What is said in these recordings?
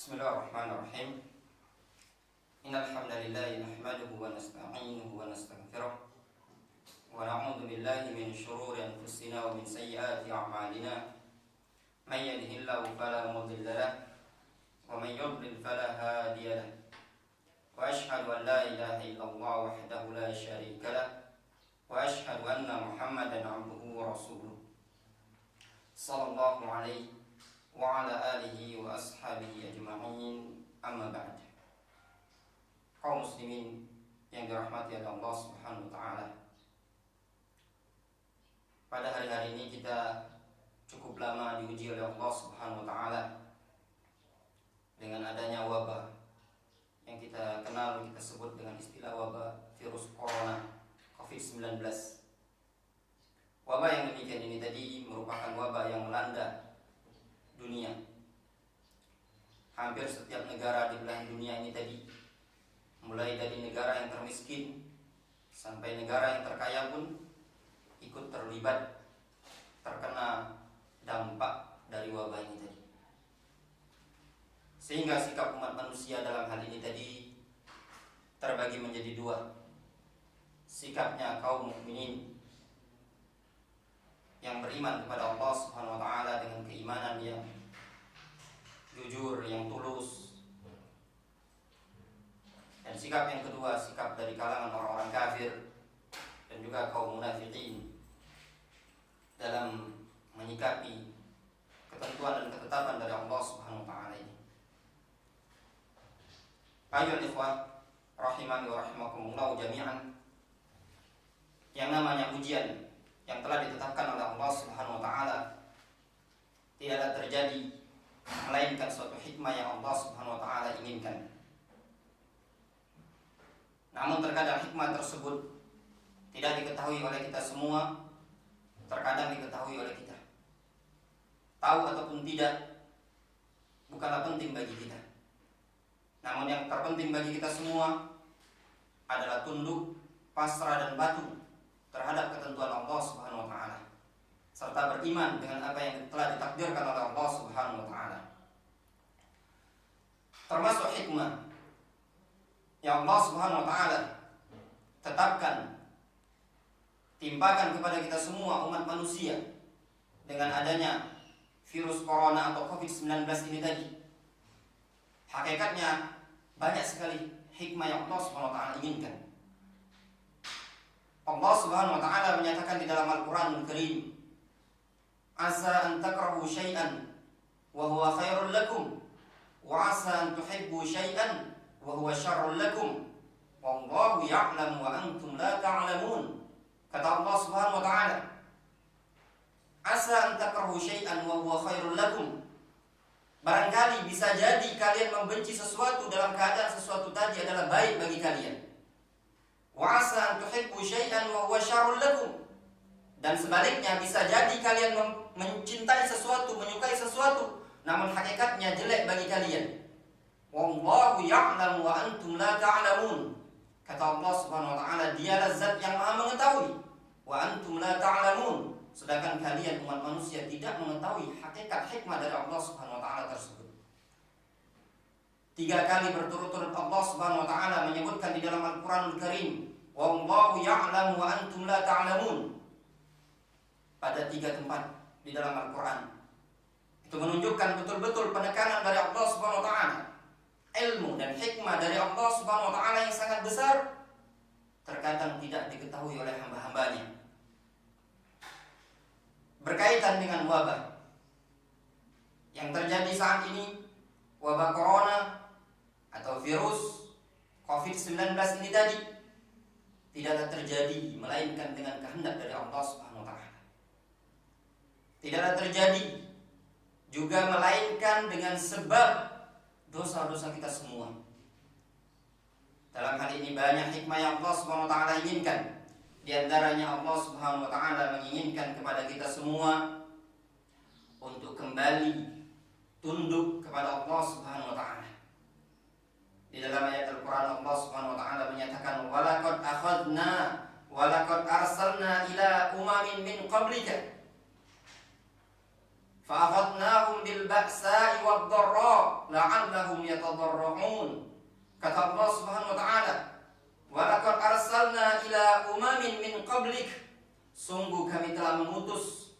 Bismillahirrahmanirrahim. Innal hamdalillah nahmaduhu wa nasta'inuhu wa nastaghfiruh wa na'udzu billahi min shururi anfusina wa min sayyiati a'malina. May yahdihillahu fala mudilla lahu wa may yudlil fala hadiya lahu. Wa ashhadu an la ilaha illallah wahdahu la syarika lahu wa ashhadu anna Muhammadan 'abduhu wa rasuluh. Sallallahu alaihi wa ala alihi wa ashabihi ajma'in, amma ba'd. Kaum muslimin yang dirahmati oleh Allah Subhanahu wa taala. Pada hari-hari ini kita cukup lama diuji oleh Allah Subhanahu wa taala dengan adanya wabah yang kita kenal, kita sebut dengan istilah wabah virus corona COVID-19. Wabah yang demikian ini tadi merupakan wabah yang melanda dunia. Hampir setiap negara di belahan dunia ini tadi, mulai dari negara yang termiskin sampai negara yang terkaya pun ikut terlibat, terkena dampak dari wabah ini tadi. Sehingga sikap umat manusia dalam hal ini tadi terbagi menjadi dua. Sikapnya kaum mukminin yang beriman kepada Allah Subhanahu wa taala dengan keimanan yang jujur, yang tulus. Dan sikap yang kedua, sikap dari kalangan orang-orang kafir dan juga kaum munafikin dalam menyikapi ketentuan dan ketetapan dari Allah Subhanahu wa taala ini. Ayyuhal ikhwah rahimani wa rahimakumullah jami'an. Yang namanya ujian yang telah ditetapkan oleh Allah Subhanahu wa taala tidaklah terjadi melainkan suatu hikmah yang Allah Subhanahu wa taala inginkan. Namun terkadang hikmah tersebut tidak diketahui oleh kita semua, terkadang diketahui oleh kita. Tahu ataupun tidak bukanlah penting bagi kita. Namun yang terpenting bagi kita semua adalah tunduk, pasrah dan patuh terhadap ketentuan Allah Subhanahu wa taala serta beriman dengan apa yang telah ditakdirkan oleh Allah Subhanahu wa taala. Termasuk hikmah yang Allah Subhanahu wa taala tetapkan, timpakan kepada kita semua umat manusia dengan adanya virus corona atau COVID-19 ini tadi. Hakikatnya banyak sekali hikmah yang Allah Subhanahu wa taala inginkan. Allah Subhanahu wa taala menyatakan di dalam Al-Qur'anul Karim, "Asa an takrahu syai'an wa huwa khairul lakum, wa asa an tuhibbu syai'an wa huwa syarrul lakum, wallahu ya'lamu wa antum la ta'lamun." Kata Allah Subhanahu wa taala, "Asa an takrahu syai'an wa huwa khairul lakum." Barangkali bisa jadi kalian membenci sesuatu dalam keadaan sesuatu tadi adalah baik bagi kalian. Wa asa an tuhibbu syai'an wa huwa syarrul lakum. Dan sebaliknya bisa jadi kalian mencintai sesuatu, menyukai sesuatu, namun hakikatnya jelek bagi kalian. Wallahu ya'lamu wa antum la ta'lamun. Kata Allah Subhanahu wa taala, Dialah zat yang Maha mengetahui, wa antum la ta'lamun. Sedangkan kalian umat manusia tidak mengetahui hakikat hikmah dari Allah Subhanahu wa taala tersebut. 3 kali berturut-turut Allah Subhanahu wa taala menyebutkan di dalam Al-Qur'anul Karim, wallahu ya'lamu wa antum la ta'lamun. Pada 3 tempat di dalam Al-Qur'an. Itu menunjukkan betul-betul penekanan dari Allah Subhanahu wa taala. Ilmu dan hikmah dari Allah Subhanahu wa taala yang sangat besar terkadang tidak diketahui oleh hamba-hambanya. Berkaitan dengan wabah yang terjadi saat ini, wabah corona atau virus COVID-19 ini tadi tidaklah terjadi melainkan dengan kehendak dari Allah Subhanahu wa taala. Tidaklah terjadi juga melainkan dengan sebab dosa-dosa kita semua. Dalam hal ini banyak hikmah yang Allah Subhanahu wa taala inginkan. Di antaranya Allah Subhanahu wa taala menginginkan kepada kita semua untuk kembali tunduk kepada Allah Subhanahu wa taala. Di dalam ayat Al-Qur'an Allah Subhanahu wa taala menyatakan, "Walaqad akhadna wa laqad arsalna ila umamin min qablika fa akhadnahum bil ba'sa'i wad dharra la'allahum yatadarra'un. Kata Allah Subhanahu wa taala, "Wa laqad arsalna ila umamin min qablik." Sungguh kami telah mengutus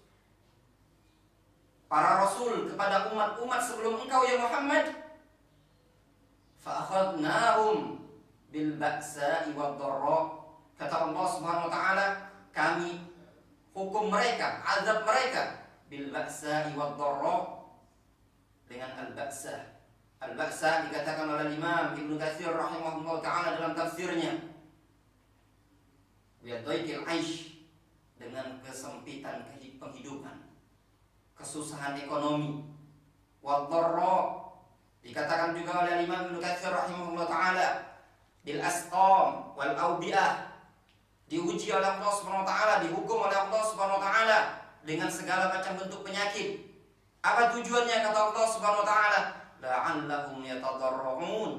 para rasul kepada umat-umat sebelum engkau ya Muhammad. Fa akhadnahum bil ba'sa'i wad dharra. Kata Allah Subhanahu wa taala, kami hukum mereka, azab mereka bil ba'sa'i wad dharra, dengan al-ba'sa. Al-ba'sa dikatakan oleh Imam Ibnu Katsir rahimahullah taala dalam tafsirnya, wa dhaikil 'aish, dengan kesempitan penghidupan, kesusahan ekonomi. Wad dharra dikatakan juga oleh Imam Ibnu Katsir rahimahullah taala bil asqam wal awbi'ah, diuji oleh Allah Subhanahu wa taala, dihukum oleh Allah Subhanahu wa taala dengan segala macam bentuk penyakit. Apa tujuannya kata Allah Subhanahu wa taala? La'allahum yatadarra'un,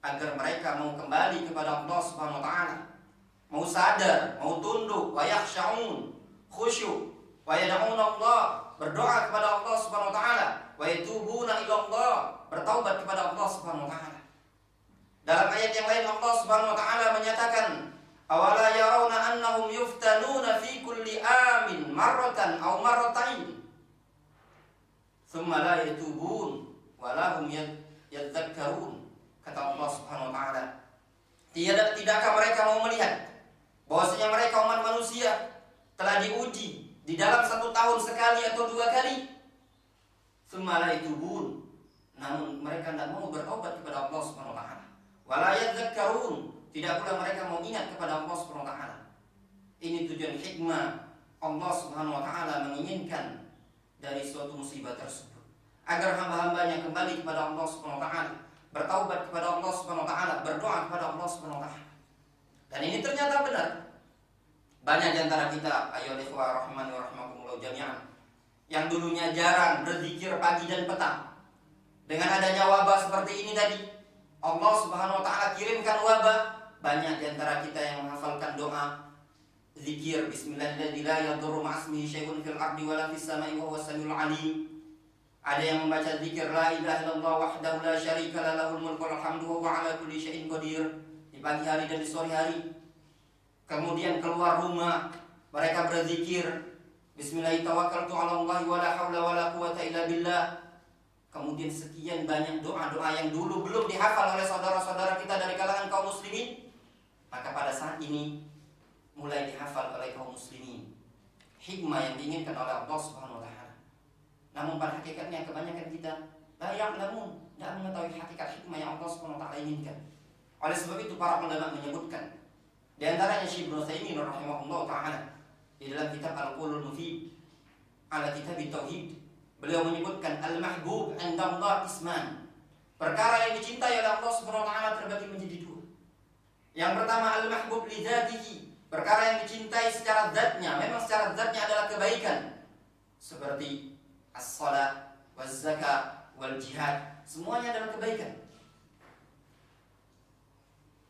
agar mereka mau kembali kepada Allah Subhanahu wa taala, mau sadar, mau tunduk, wa yakhsha'un, khusyuk, wa yad'una Allah, berdoa kepada Allah Subhanahu wa taala, wa yatubuna ila Allah, bertaubat kepada Allah Subhanahu wa taala. Dalam ayat yang lain Allah Subhanahu wa taala menyatakan, awala yarawna annahum yuftanuna fi kulli amin marratan aw marratain thumma la yatubun wa lahum yadzakkarun. Kata Allah Subhanahu wa taala, tidakkah mereka mau melihat bahwasanya mereka umat manusia telah diuji di dalam 1 tahun sekali atau 2 kali, thumma la yatubun, namun mereka tidak mau bertobat kepada Allah Subhanahu wa taala, wa la yadzakkarun, tidak pula mereka mau ingat kepada Allah Subhanahu wa taala. Ini tujuan hikmah Allah Subhanahu wa taala menginginkan dari suatu musibah tersebut, agar hamba-hambanya kembali kepada Allah Subhanahu wa taala, bertaubat kepada Allah Subhanahu wa taala, berdoa kepada Allah Subhanahu wa taala. Dan ini ternyata benar. Banyak di antara kita, ayyuhal ikhwah rahimani wa rahimakumullah jami'an, yang dulunya jarang berzikir pagi dan petang, dengan adanya wabah seperti ini tadi, Allah Subhanahu wa taala kirimkan wabah. Banyak di antara kita yang menghafalkan doa zikir bismillahirrahmanirrahim, la yadurru ma'asmihi syai'un fil ardi wala fis sama'i wa huwas samiul alim. Ada yang membaca zikir la ilaha illallah wahdahu la syarika la lahul mulku wal hamdu wa huwa ala kulli syai'in qadir, di pagi hari dan di sore hari. Kemudian keluar rumah mereka berzikir bismillah tawakkaltu 'ala Allah wa la haula wa la quwwata illa billah. Kemudian sekian banyak doa-doa yang dulu belum dihafal oleh saudara-saudara kita dari kalangan kaum muslimin, maka pada saat ini mulai dihafal oleh kaum muslimin. Hikmah yang diinginkan oleh Allah Subhanahu wa taala. Namun pada hakikatnya kebanyakan kita la ya'lamun, tidak mengetahui hakikat hikmah yang Allah Subhanahu wa taala inginkan. Oleh sebab itu para ulama menyebutkan, di antaranya Syekh Ibnu Utsaimin rahimahullah taala di dalam kitab Al-Qaulul Mufid ala kitab Tauhid, beliau menyebutkan al-mahbub 'inda Allah isman. Perkara yang dicintai oleh Allah Subhanahu wa taala terbagi menjadi 2. Yang pertama al-mahbub li dzatihi, perkara yang dicintai secara zatnya, memang secara zatnya adalah kebaikan, seperti as-shalah, waz-zakah, wal jihad, semuanya adalah kebaikan.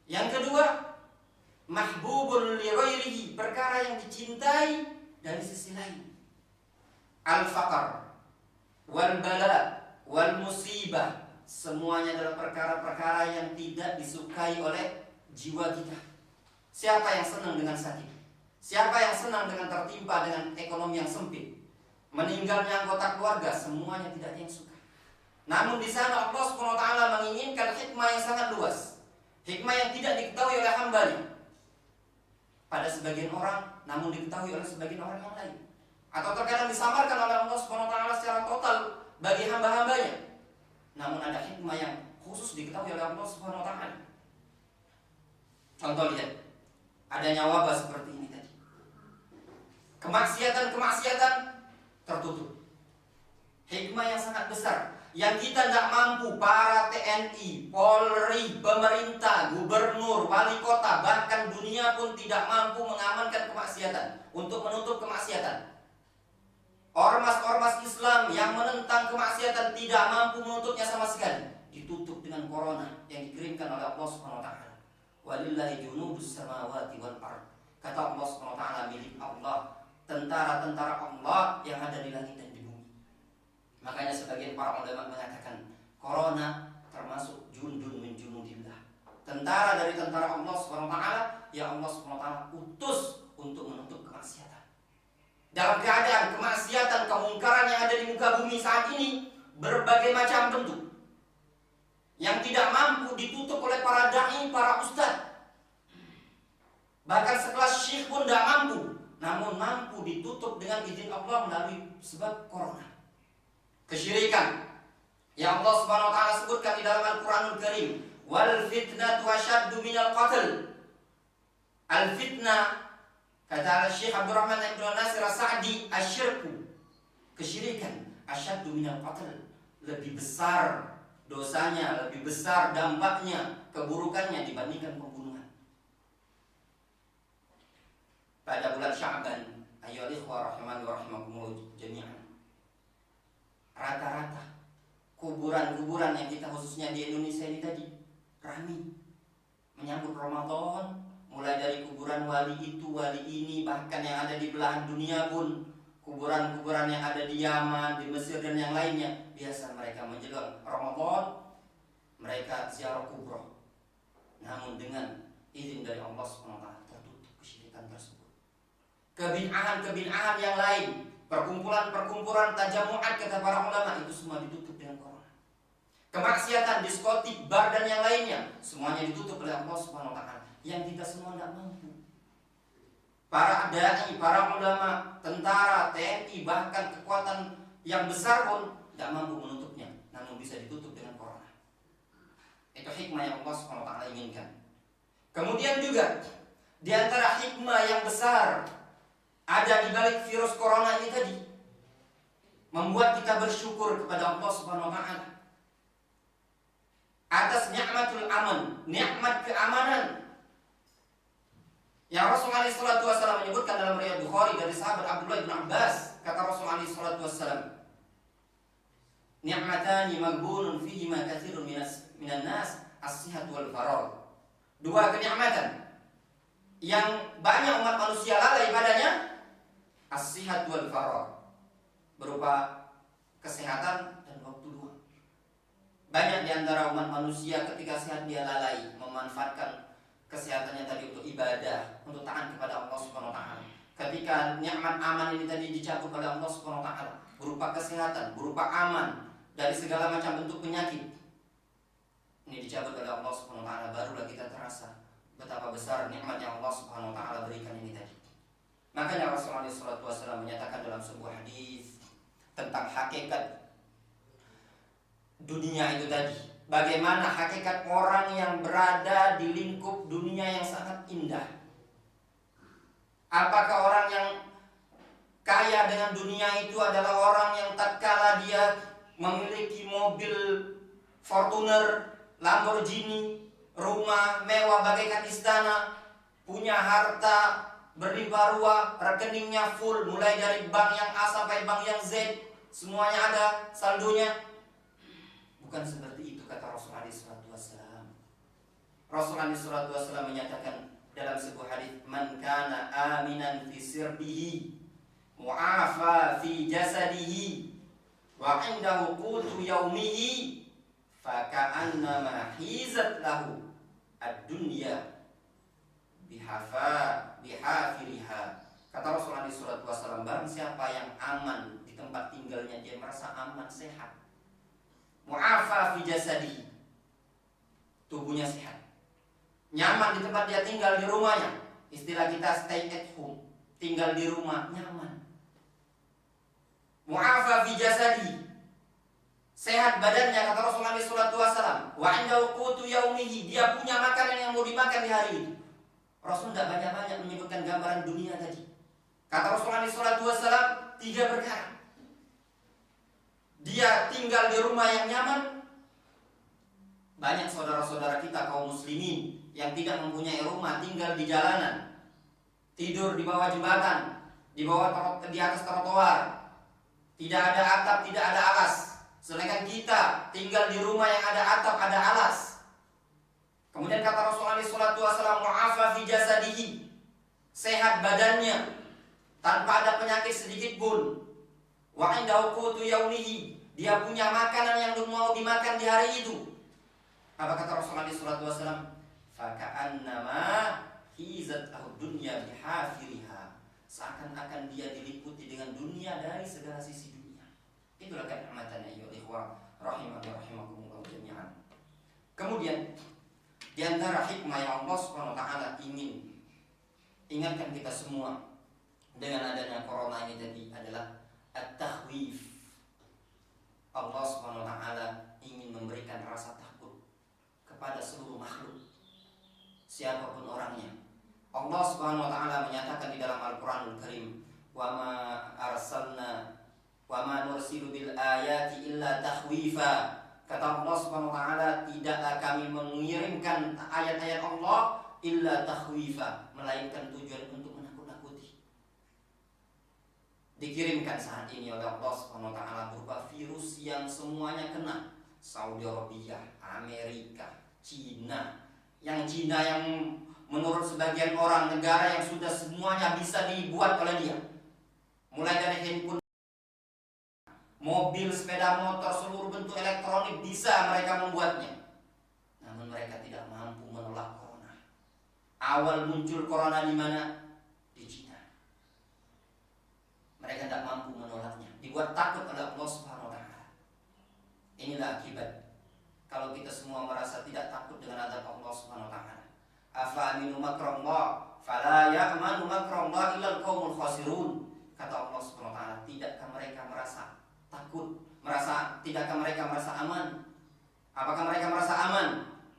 Yang kedua, mahbubun li ghairihi, perkara yang dicintai dari sisi lain. Al-faqr wal bala wal musibah, semuanya adalah perkara-perkara yang tidak disukai oleh jiwa kita. Siapa yang senang dengan sakit? Siapa yang senang dengan tertimpa dengan ekonomi yang sempit? Meninggalnya anggota keluarga, semuanya tidak ada yang suka. Namun di sana Allah Subhanahu wa taala menginginkan hikmah yang sangat luas. Hikmah yang tidak diketahui oleh hambanya pada sebagian orang, namun diketahui oleh sebagian orang yang lain. Atau terkadang disamarkan oleh Allah Subhanahu wa taala secara total bagi hamba-hambanya. Namun ada hikmah yang khusus diketahui oleh Allah Subhanahu wa taala. Contoh lihat, adanya wabah seperti ini tadi. Kemaksiatan tertutup. Hikmah yang sangat besar yang kita tidak mampu, para TNI, Polri, pemerintah, gubernur, wali kota, bahkan dunia pun tidak mampu mengamankan kemaksiatan, untuk menutup kemaksiatan. Ormas-ormas Islam yang menentang kemaksiatan tidak mampu menutupnya sama sekali. Ditutup dengan corona yang dikirimkan oleh Allah Subhanahu wa taala. Walillahi junudus samawati wal ard. Kata Allah Subhanahu wa taala, milik Allah tentara-tentara Allah yang ada di langit dan di bumi. Makanya sebagian para ulama mengatakan corona termasuk jundun min junudillah, tentara dari tentara Allah Subhanahu wa taala yang Allah Subhanahu wa taala utus untuk menutup kemaksiatan. Dalam keadaan kemaksiatan, kemungkaran yang ada di muka bumi saat ini berbagai macam bentuk yang tidak mampu ditutup oleh para dai, para ustadz. Bahkan sekelas syekh pun tidak mampu, namun mampu ditutup dengan izin Allah melalui sebab corona. Kesyirikan yang Allah Subhanahu wa taala sebutkan di dalam Al-Qur'anul Karim, wal fitnatu asyaddu minal qatl. Al fitnah, kata Syekh Abdurrahman Ibn Nasir As-Sa'di, asyirku, kesyirikan, asyaddu minal qatl, lebih besar dosanya, lebih besar dampaknya, keburukannya dibandingkan pembunuhan. Pada bulan Sya'ban, ayyuhal ikhwah rahimani wa rahimakumullah jami'an, rata-rata kuburan-kuburan yang kita khususnya di Indonesia ini tadi ramai menyambut Ramadan, mulai dari kuburan wali itu, wali ini, bahkan yang ada di belahan dunia pun, kuburan-kuburan yang ada di Yaman, di Mesir dan yang lainnya, biasa mereka menjelang Ramadan mereka ziarah kubur. Namun dengan izin dari Allah SWT tertutup kesyirikan tersebut. Kebid'ahan-kebid'ahan yang lain, perkumpulan-perkumpulan tajamu'at kata para ulama, itu semua ditutup dengan corona. Kemaksiatan, diskotik, bar dan yang lainnya, semuanya ditutup oleh Allah SWT, yang kita semua tidak mampu. Para dai, para ulama, tentara, TNI, bahkan kekuatan yang besar pun tidak mampu menutupnya, namun bisa ditutup dengan corona. Itu hikmah yang Allah SWT inginkan. Kemudian juga di antara hikmah yang besar ada di balik virus corona ini tadi, membuat kita bersyukur kepada Allah Subhanahu wa taala atas nikmatul aman, nikmat keamanan yang Rasulullah SAW menyebutkan dalam riwayat Bukhari dari sahabat Abdullah bin Abbas. Kata Rasulullah SAW, ni'matani maghbunun fihima katsirun minan nas, as-sihat wal faragh. Dua kenikmatan yang banyak umat manusia lalai padanya, as-sihat wal faragh, berupa kesehatan dan waktu luang. Banyak di antara umat manusia ketika sehat dia lalai memanfaatkan kesehatannya tadi untuk ibadah, untuk taat kepada Allah Subhanahu wa taala. Ketika nikmat aman ini tadi dicabut oleh Allah Subhanahu wa taala, berupa kesehatan, berupa aman dari segala macam bentuk penyakit, ini dicabut oleh Allah Subhanahu wa taala, barulah kita terasa betapa besar nikmat yang Allah Subhanahu wa taala berikan ini tadi. Makanya Rasulullah SAW menyatakan dalam sebuah hadis tentang hakikat dunia itu tadi, bagaimana hakikat orang yang berada di lingkup dunia yang sangat indah. Apakah orang yang kaya dengan dunia itu adalah orang yang tatkala dia memiliki mobil Fortuner, Lamborghini, rumah mewah bagaikan istana, punya harta berlimpah ruah, rekeningnya full, mulai dari bank yang A sampai bank yang Z, semuanya ada saldonya? Bukan seperti itu kata Rasulullah SAW. Rasulullah SAW menyatakan dalam sebuah hadis, man kana aminan fi sirbihi mu'afa fi jasadihi wa indahu qutu yaumihi faka'annama hizat lahu ad-dunya bihafiriha. Kata Rasulullah SAW, barang siapa yang aman di tempat tinggalnya, dia merasa aman, sehat, mu'afa fi jasadihi, tubuhnya sehat, nyaman di tempat dia tinggal, di rumahnya. Istilah kita stay at home, tinggal di rumah, nyaman. Mu'afa fi jasadihi, sehat badannya, kata Rasulullah SAW. Wa indahu qutu yaumihi, dia punya makanan yang mau dimakan di hari itu. Rasul tidak banyak-banyak menyebutkan gambaran dunia tadi. Kata Rasulullah SAW, 3 perkara. Dia tinggal di rumah yang nyaman. Banyak saudara-saudara kita kaum muslimin yang tidak mempunyai rumah, tinggal di jalanan, tidur di bawah jembatan, di atas trotoar, tidak ada atap, tidak ada alas. Sedangkan kita tinggal di rumah yang ada atap, ada alas. Kemudian kata Rasulullah SAW, mu'afa fi jasadihi, sehat badannya tanpa ada penyakit sedikit pun. Wa indahu qutu yaumihi, Dia punya makanan yang mau dimakan di hari itu. Apa kata Rasulullah SAW? Faka'annama hizat dunya bihafiriha. Seakan-akan dia diliputi dengan dunia dari segala sisi dunia. Itulah kenikmatan ya ikhwah rahimakumullah jami'an. Kemudian di antara hikmah yang Allah Subhanahu wa taala ingin ingatkan kita semua dengan adanya corona ini tadi adalah at-takhwif. Allah Subhanahu wa taala ingin memberikan rasa takut kepada seluruh makhluk, siapapun orangnya. Allah Subhanahu wa taala menyatakan di dalam Al-Qur'anul Karim, "Wa ma arsalna wa ma nursilu bil ayati illa takhwifa." Kata Allah Subhanahu wa taala, tidaklah kami mengirimkan ayat-ayat Allah illa takhwifa, melainkan tujuan untuk menakut-nakuti. Dikirimkan saat ini oleh Allah Subhanahu wa taala berupa virus yang semuanya kena. Saudi Arabia, Amerika, Cina. Yang Cina yang menurut sebagian orang negara yang sudah semuanya bisa dibuat oleh dia. Mulai dari handphone, mobil, sepeda motor, seluruh bentuk elektronik bisa mereka membuatnya. Namun mereka tidak mampu menolak corona. Awal muncul corona di mana? Di Cina. Mereka tidak mampu menolaknya. Dibuat takut oleh Allah Subhanahu wa taala. Inilah akibat kalau kita semua merasa tidak takut dengan azab Allah Subhanahu wa taala. Afa aminu makrallah fala ya'manu makrallah illa al-qaumul khasirun. Kata Allah Subhanahu wa taala, tidakkah mereka merasa takut, tidakkah mereka merasa aman? Apakah mereka merasa aman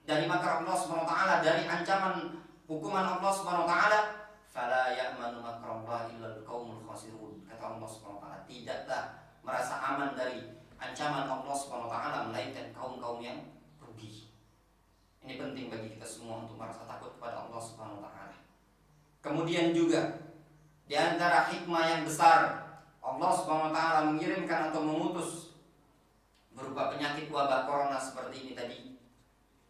dari makar Allah Subhanahu wa taala, dari ancaman hukuman Allah Subhanahu wa taala? Fala ya'manu makrallah illa al-qaumul khasirun. Kata Allah Subhanahu wa taala, tidaklah merasa aman dari ancaman Allah Subhanahu wa taala melainkan kaum-kaum yang rugi. Ini penting bagi kita semua untuk merasa takut kepada Allah Subhanahu wa taala. Kemudian juga di antara hikmah yang besar Allah Subhanahu wa taala mengirimkan atau mengutus berupa penyakit wabah corona seperti ini tadi.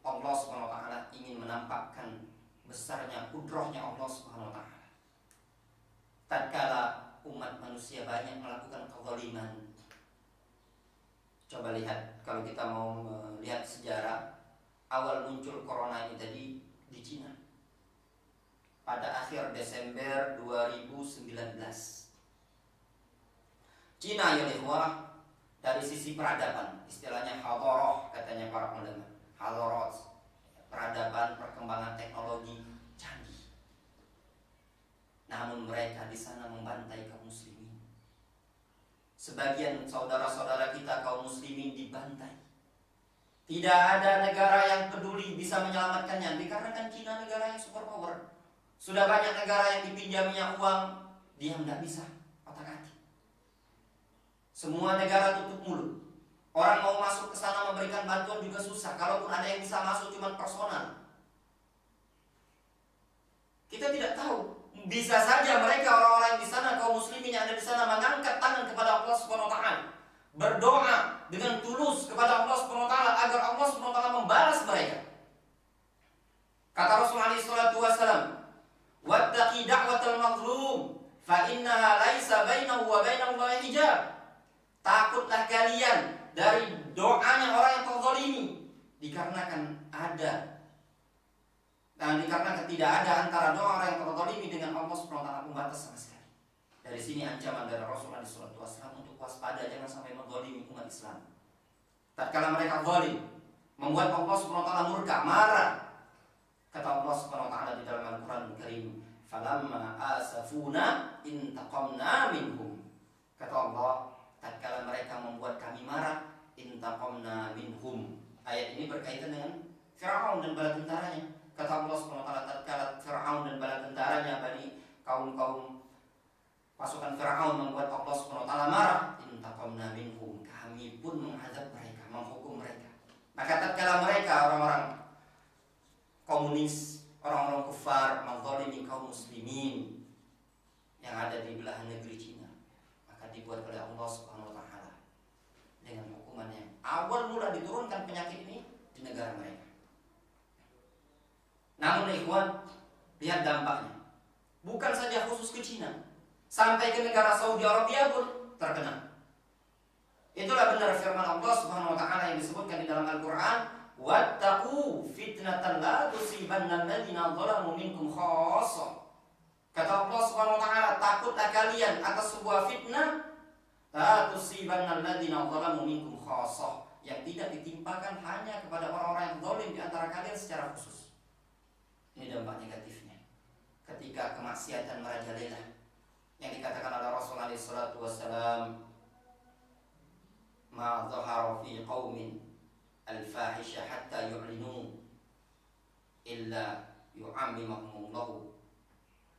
Allah Subhanahu wa taala ingin menampakkan besarnya kudrahnya Allah Subhanahu wa taala. Tatkala umat manusia banyak melakukan kezaliman. Coba lihat, kalau kita mau melihat sejarah awal muncul corona ini tadi di Cina pada akhir Desember 2019. Cina ya ikhwah, dari sisi peradaban, istilahnya hadarah katanya para ulama, hadarat, peradaban, perkembangan teknologi canggih. Namun mereka di sana membantai kaum muslimin. Sebagian saudara-saudara kita kaum muslimin dibantai. Tidak ada negara yang peduli bisa menyelamatkannya, dikarenakan Cina negara yang superpower. Sudah banyak negara yang dipinjaminya uang, dia tidak bisa otak-atik. Semua negara tutup mulut. Orang mau masuk ke sana memberikan bantuan juga susah. Kalaupun ada yang bisa masuk cuma personal. Kita tidak tahu. Bisa saja mereka orang-orang di sana, kaum muslimin yang ada di sana, mengangkat tangan kepada Allah Subhanahu wa taala, berdoa dengan tulus kepada Allah Subhanahu wa taala agar Allah Subhanahu wa taala membalas mereka. Kata Rasulullah SAW, "Wattaqi da'watal mazlum, fa innaha laisa bainahu wa bainallahi hijab." Takutlah kalian dari doanya orang yang terzalimi, dikarenakan tidak ada antara doa orang yang terzalimi dengan Allah Subhanahu wa taala pembatas sama sekali. Dari sini ancaman dari Rasulullah SAW untuk waspada, jangan sampai menzalimi umat Islam. Tatkala mereka zalim, membuat Allah Subhanahu wa taala murka, marah. Kata Allah Subhanahu wa taala di dalam Al-Qur'an Karim, "Falamma asafuna intaqamna minhum." Kata Allah, tatkala mereka membuat kami marah, intaqamna minhum. Ayat ini berkaitan dengan Firaun dan bala tentaranya. Kata Allah Subhanahu wa taala, tatkala Firaun dan bala tentaranya, bani kaum pasukan Firaun membuat Allah Subhanahu wa taala marah, intaqamna minhum, kami pun menghadap mereka, menghukum mereka. Maka tatkala mereka orang-orang komunis, orang-orang kufar menzalimi kaum muslimin yang ada di belahan negeri Cina, maka dibuat oleh Allah Subhanahu wa taala dengan hukuman yang awal mula diturunkan penyakit ini di negara mereka. Namun ikhwan, lihat dampaknya. Bukan saja khusus ke Cina, sampai ke negara Saudi Arabia pun terkena. Itulah benar firman Allah Subhanahu wa taala yang disebutkan di dalam Al-Qur'an, wattaqu fitnatan la tusibanna alladziina zalamu minkum khassah. Kata Allah Subhanahu wa taala, takutlah kalian atas sebuah fitnah, la tusibanna alladziina zalamu minkum khassah, yang tidak ditimpakan hanya kepada orang-orang yang zalim di antara kalian secara khusus. Ini dampak negatifnya ketika kemaksiatan merajalela, yang dikatakan oleh Rasulullah SAW, ma dhahara fi qaumin al-fahisha hatta yu'linu illa yu'ammimahumullahu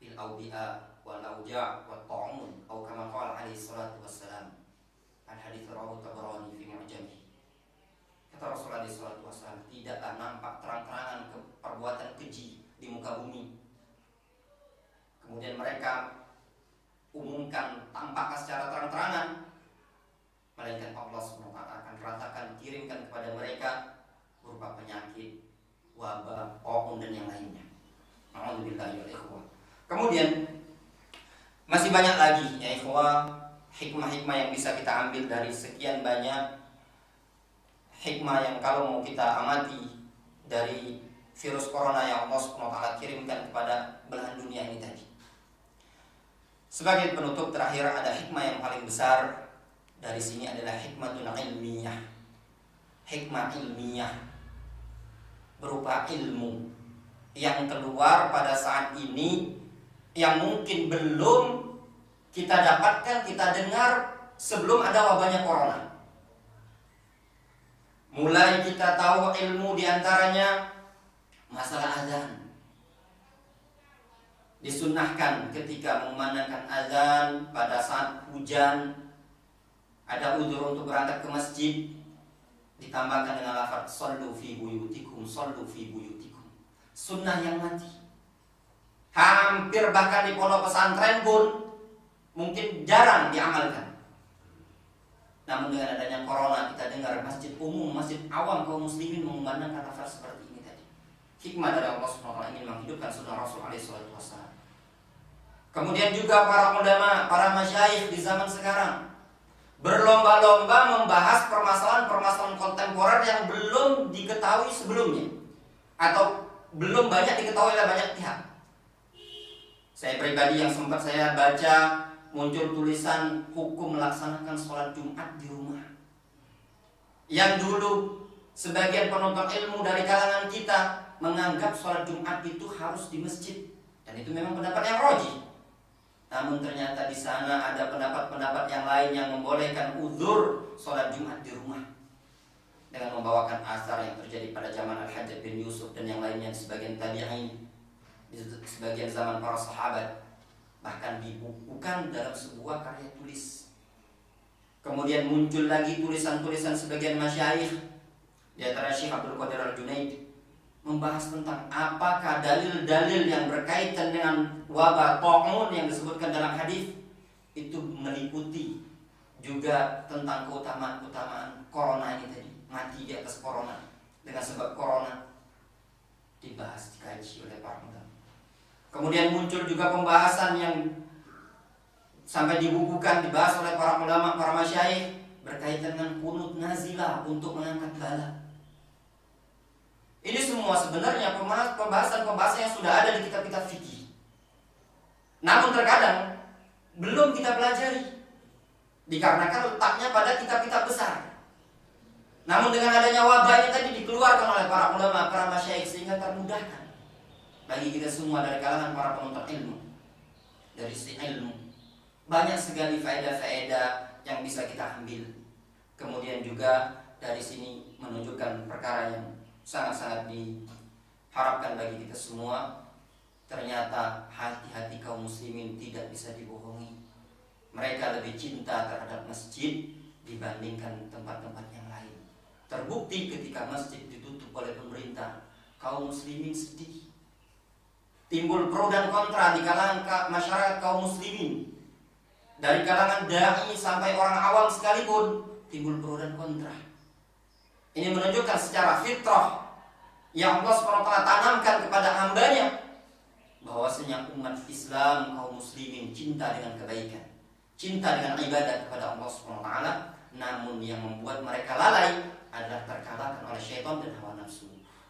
bil awbi'a wal awja' wat ta'un, atau kama qala alaihi salatu wassalam. Al-hadits rawahu Tabarani fi Mu'jamih. Kata Rasulullah SAW, tidaklah nampak terang-terangan perbuatan keji di muka bumi, kemudian mereka umumkan tampaknya secara terang-terangan, melainkan Allah SWT akan ratakan, kirimkan kepada mereka berupa penyakit, wabah, taun dan yang lainnya. Alhamdulillah ya ikhwah. Kemudian masih banyak lagi ya ikhwah hikmah-hikmah yang bisa kita ambil dari sekian banyak hikmah yang kalau mau kita amati dari virus corona yang Allah SWT kirimkan kepada belahan dunia ini tadi. Sebagai penutup terakhir, ada hikmah yang paling besar dari sini adalah hikmatun ilmiyah. Hikmah ilmiah berupa ilmu yang keluar pada saat ini, yang mungkin belum kita dapatkan, kita dengar sebelum ada wabahnya corona. Mulai kita tahu ilmu diantaranya masalah azan. Disunnahkan ketika memandangkan azan pada saat hujan, ada uzur untuk berangkat ke masjid, ditambahkan dengan lafaz sallu fi buyutikum, sallu fi buyutikum. Sunnah yang mati. Hampir bahkan di pondok pesantren pun mungkin jarang diamalkan. Namun dengan adanya corona, kita dengar masjid umum, masjid awam kaum muslimin mengumandangkan lafaz seperti ini tadi. Hikmah dari Allah SWT ingin menghidupkan sunnah Rasul SAW. Kemudian juga para ulama, para masyayikh di zaman sekarang berlomba-lomba membahas permasalahan-permasalahan kontemporer yang belum diketahui sebelumnya, atau belum banyak diketahui oleh banyak pihak. Saya pribadi yang sempat saya baca, muncul tulisan hukum melaksanakan sholat Jumat di rumah. Yang dulu sebagian penuntut ilmu dari kalangan kita menganggap sholat Jumat itu harus di masjid, dan itu memang pendapat yang rajih. Namun ternyata di sana ada pendapat-pendapat yang lain yang membolehkan uzur sholat Jumat di rumah, dengan membawakan asar yang terjadi pada zaman Al-Hajjaj bin Yusuf dan yang lainnya, sebagian tabi'in, di sebagian zaman para sahabat, bahkan dibukukan dalam sebuah karya tulis. Kemudian muncul lagi tulisan-tulisan sebagian masyayikh, di antara Syekh Abdul Qadir Al-Junaid, membahas tentang apakah dalil-dalil yang berkaitan dengan wabah ta'un yang disebutkan dalam hadis itu meliputi juga tentang keutamaan-keutamaan corona ini tadi, mati di atas corona dengan sebab corona, dibahas, dikaji oleh para ulama. Kemudian muncul juga pembahasan yang sampai dibukukan, dibahas oleh para ulama, para masyayikh, berkaitan dengan qunut nazilah untuk mengangkat bala. Ini semua sebenarnya pembahasan-pembahasan yang sudah ada di kitab-kitab fikih. Namun terkadang belum kita pelajari, dikarenakan letaknya pada kitab-kitab besar. Namun dengan adanya wabah ini tadi dikeluarkan oleh para ulama, para masyayikh, sehingga termudahkan bagi kita semua dari kalangan para penuntut ilmu. Dari sisi ilmu banyak sekali faedah-faedah yang bisa kita ambil. Kemudian juga dari sini menunjukkan perkara yang sangat-sangat diharapkan bagi kita semua. Ternyata hati-hati kaum muslimin tidak bisa dibohongi. Mereka lebih cinta terhadap masjid dibandingkan tempat-tempat yang lain. Terbukti ketika masjid ditutup oleh pemerintah, kaum muslimin sedih. Timbul pro dan kontra di kalangan masyarakat kaum muslimin. Dari kalangan dai sampai orang awam sekalipun timbul pro dan kontra. Ini menunjukkan secara fitrah yang Allah SWT tanamkan kepada hambanya, bahwasanya umat Islam, kaum muslimin cinta dengan kebaikan, cinta dengan ibadah kepada Allah SWT, namun yang membuat mereka lalai adalah terkalahkan oleh syaitan dan hawa nafsu.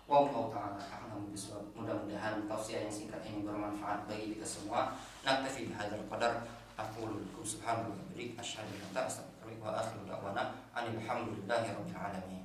Wallahu ta'ala a'lam bishawab. Mudah-mudahan tausiah yang singkat ini bermanfaat bagi kita semua. Naktafi bihadzal qadar. Aqulu lakum subhanallahi wa bihamdihi asyhadu an la ilaha illa anta astaghfiruka wa atubu ilaik wa akhiru da'wana alhamdulillahi rabbil alamin.